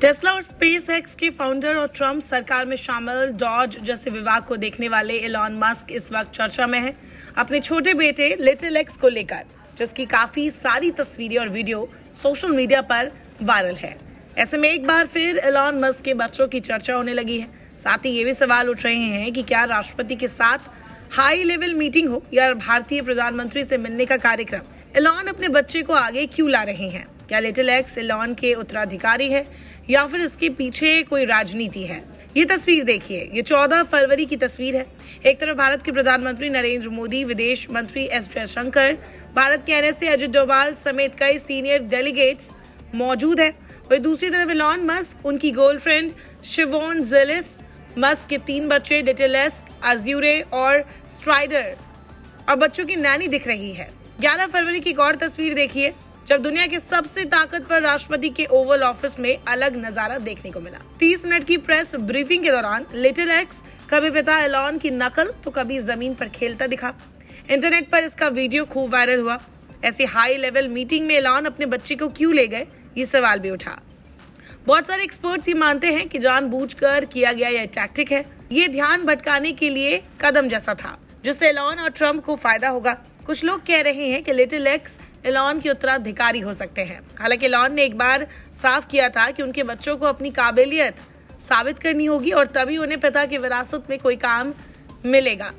Tesla और space x के founder और ट्रम्प सरकार में शामिल डॉज जैसे विभाग को देखने वाले एलॉन मस्क इस वक्त चर्चा में है अपने छोटे बेटे लिटिल एक्स को लेकर, जिसकी काफी सारी तस्वीरें और वीडियो सोशल मीडिया पर वायरल है। ऐसे में एक बार फिर एलॉन मस्क के बच्चों की चर्चा होने लगी है। साथ ही ये भी सवाल उठ रहे हैं कि क्या राष्ट्रपति के साथ हाई लेवल मीटिंग हो या भारतीय प्रधानमंत्री से मिलने का कार्यक्रम एलॉन अपने बच्चे को आगे क्यों ला रहे हैं। क्या लिटिल एक्स एलॉन के उत्तराधिकारी है या फिर इसके पीछे कोई राजनीति है। ये तस्वीर देखिए, ये 14 फरवरी की तस्वीर है। एक तरफ भारत के प्रधानमंत्री नरेंद्र मोदी, विदेश मंत्री एस जयशंकर, भारत के एनएसए अजित डोभाल समेत कई सीनियर डेलीगेट्स मौजूद है। वही दूसरी तरफ एलॉन मस्क, उनकी गर्लफ्रेंड शिवोन जिलिस, मस्क के 3 बच्चे लिटिल एक्स, अज्यूरे और स्ट्राइडर और बच्चों की नैनी दिख रही है। 11 फरवरी की एक और तस्वीर देखिए, जब दुनिया के सबसे ताकतवर राष्ट्रपति के ओवल ऑफिस में अलग नजारा देखने को मिला। 30 मिनट की प्रेस ब्रीफिंग के दौरान लिटिल एक्स कभी पिता एलॉन की नकल तो कभी जमीन पर खेलता दिखा। इंटरनेट पर इसका वीडियो खूब वायरल हुआ। ऐसी हाई लेवल मीटिंग में एलॉन अपने बच्चे को क्यों ले गए, ये सवाल भी उठा। बहुत सारे एक्सपर्ट्स ये मानते हैं कि जानबूझकर किया गया यह टैक्टिक है। ये ध्यान भटकाने के लिए कदम जैसा था, जिससे एलॉन और ट्रम्प को फायदा होगा। कुछ लोग कह रहे हैं कि लिटिल एक्स एलॉन के उत्तराधिकारी हो सकते हैं। हालांकि एलॉन ने एक बार साफ किया था कि उनके बच्चों को अपनी काबिलियत साबित करनी होगी और तभी उन्हें पिता की विरासत में कोई काम मिलेगा।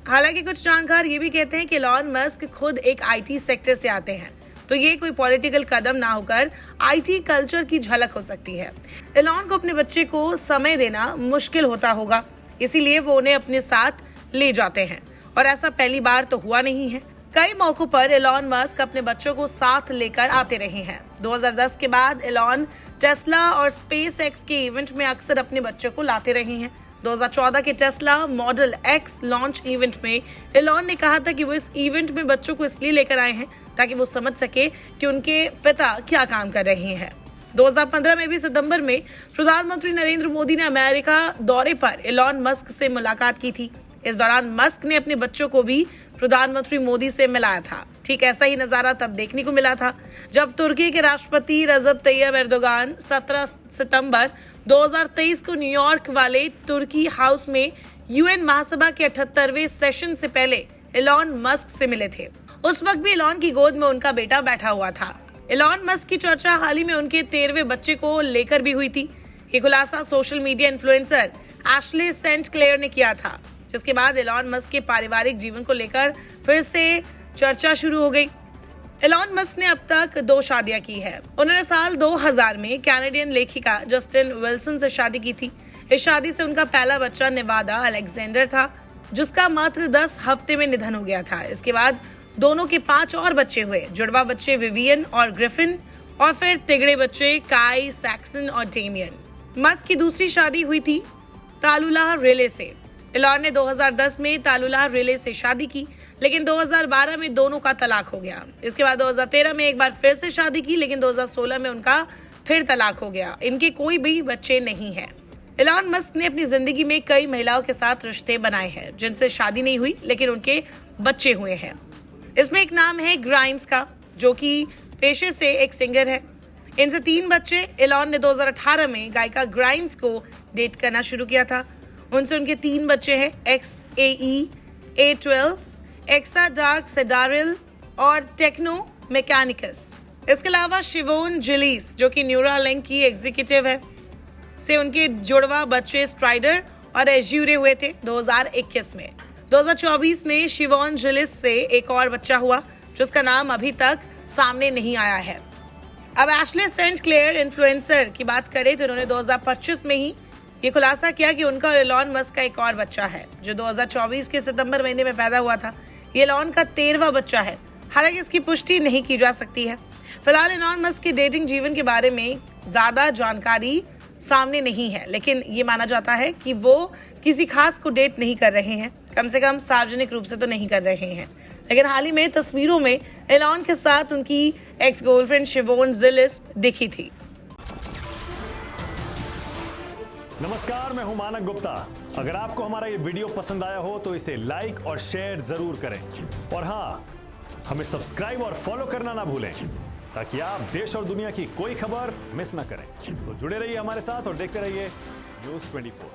हालांकि कुछ जानकार ये भी कहते हैं कि एलॉन मस्क खुद एक आईटी सेक्टर से आते हैं, तो ये कोई पॉलिटिकल कदम ना होकर आईटी कल्चर की झलक हो सकती है। एलॉन को अपने बच्चे को समय देना मुश्किल होता होगा, इसीलिए वो उन्हें अपने साथ ले जाते हैं और ऐसा पहली बार तो हुआ नहीं है। कई मौकों पर एलॉन मस्क अपने बच्चों को साथ लेकर आते रहे हैं। 2010 के बाद एलॉन टेस्ला और स्पेस एक्स के इवेंट में अक्सर अपने बच्चों को लाते रहे हैं। 2014 के Tesla model x launch event में एलॉन ने कहा था कि वो इस इवेंट में बच्चों को इसलिए लेकर आए हैं ताकि वो समझ सके कि उनके पिता क्या काम कर रहे हैं। 2015 में भी सितंबर में प्रधानमंत्री नरेंद्र मोदी ने अमेरिका दौरे पर एलॉन मस्क से मुलाकात की थी। इस दौरान मस्क ने अपने बच्चों को भी प्रधानमंत्री मोदी से मिलाया था। ठीक ऐसा ही नजारा तब देखने को मिला था जब तुर्की के राष्ट्रपति रजब तैयब एर्दोगान 17 सितंबर 2023 को न्यूयॉर्क वाले तुर्की हाउस में यूएन महासभा के 78वें सेशन से पहले एलॉन मस्क से मिले थे। उस वक्त भी एलॉन की गोद में उनका बेटा बैठा हुआ था। एलॉन मस्क की चर्चा हाल ही में उनके 13वें बच्चे को लेकर भी हुई थी। ये खुलासा social media influencer Ashley Saint Clair ने किया था, जिसके बाद एलॉन मस्क के पारिवारिक जीवन को लेकर फिर से चर्चा शुरू हो गई। एलॉन मस्क ने अब तक 2 शादियां की है। उन्होंने साल 2000 में कैनेडियन लेखिका जस्टिन विल्सन से शादी की थी। इस शादी से उनका पहला बच्चा नेवादा अलेक्जेंडर था, जिसका मात्र 10 हफ्ते में निधन हो गया था। इसके बाद दोनों के 5 और बच्चे हुए, जुड़वा बच्चे विवियन और ग्रिफिन, और फिर तिगड़े बच्चे काई, सैक्सन और डेमियन। मस्क की दूसरी शादी हुई थी तालुला रिले से। एलॉन ने 2010 में तालुला रिले से शादी की, लेकिन 2012 में दोनों का तलाक हो गया। इसके बाद 2013 में एक बार फिर से शादी की, लेकिन 2016 में उनका फिर तलाक हो गया। इनके कोई भी बच्चे नहीं है। एलॉन मस्क ने अपनी जिंदगी में कई महिलाओं के साथ रिश्ते बनाए हैं, जिनसे शादी नहीं हुई लेकिन उनके बच्चे हुए हैं। इसमें एक नाम है ग्राइम्स का, जो कि पेशे से एक सिंगर है। इनसे 3 बच्चे। एलॉन ने 2018 में गायिका ग्राइम्स को डेट करना शुरू किया था। उनसे उनके 3 बच्चे हैं, XAE, A12, एक्सा डार्क सेडारिल और टेक्नो मैकेनिकस। इसके अलावा शिवोन जिलिस, जो कि न्यूरालिंक की एग्जीक्यूटिव है, से उनके जुड़वा बच्चे स्ट्राइडर और एज्यूरे हुए थे 2021 में। 2024 में शिवोन जिलिस से एक और बच्चा हुआ, जिसका नाम अभी तक सामने नहीं आया है। अब एशले सेंट क्लेयर इन्फ्लुएंसर की बात करें तो उन्होंने 2025 में ही ये खुलासा किया कि उनका और एलॉन मस्क का एक और बच्चा है, जो 2024 के सितंबर महीने में पैदा हुआ था। ये एलॉन का 13वां बच्चा है। हालांकि इसकी पुष्टि नहीं की जा सकती है। फिलहाल एलॉन मस्क के डेटिंग जीवन के बारे में ज्यादा जानकारी सामने नहीं है, लेकिन ये माना जाता है कि वो किसी खास को डेट नहीं कर रहे हैं, कम से कम सार्वजनिक रूप से तो नहीं कर रहे हैं। लेकिन हाल ही में तस्वीरों में एलॉन के साथ उनकी एक्स गर्लफ्रेंड शिवोन जिलिस दिखी थी। नमस्कार, मैं हूं मानक गुप्ता। अगर आपको हमारा ये वीडियो पसंद आया हो तो इसे लाइक और शेयर जरूर करें, और हाँ, हमें सब्सक्राइब और फॉलो करना ना भूलें। ताकि आप देश और दुनिया की कोई खबर मिस ना करें। तो जुड़े रहिए हमारे साथ और देखते रहिए न्यूज़ 24।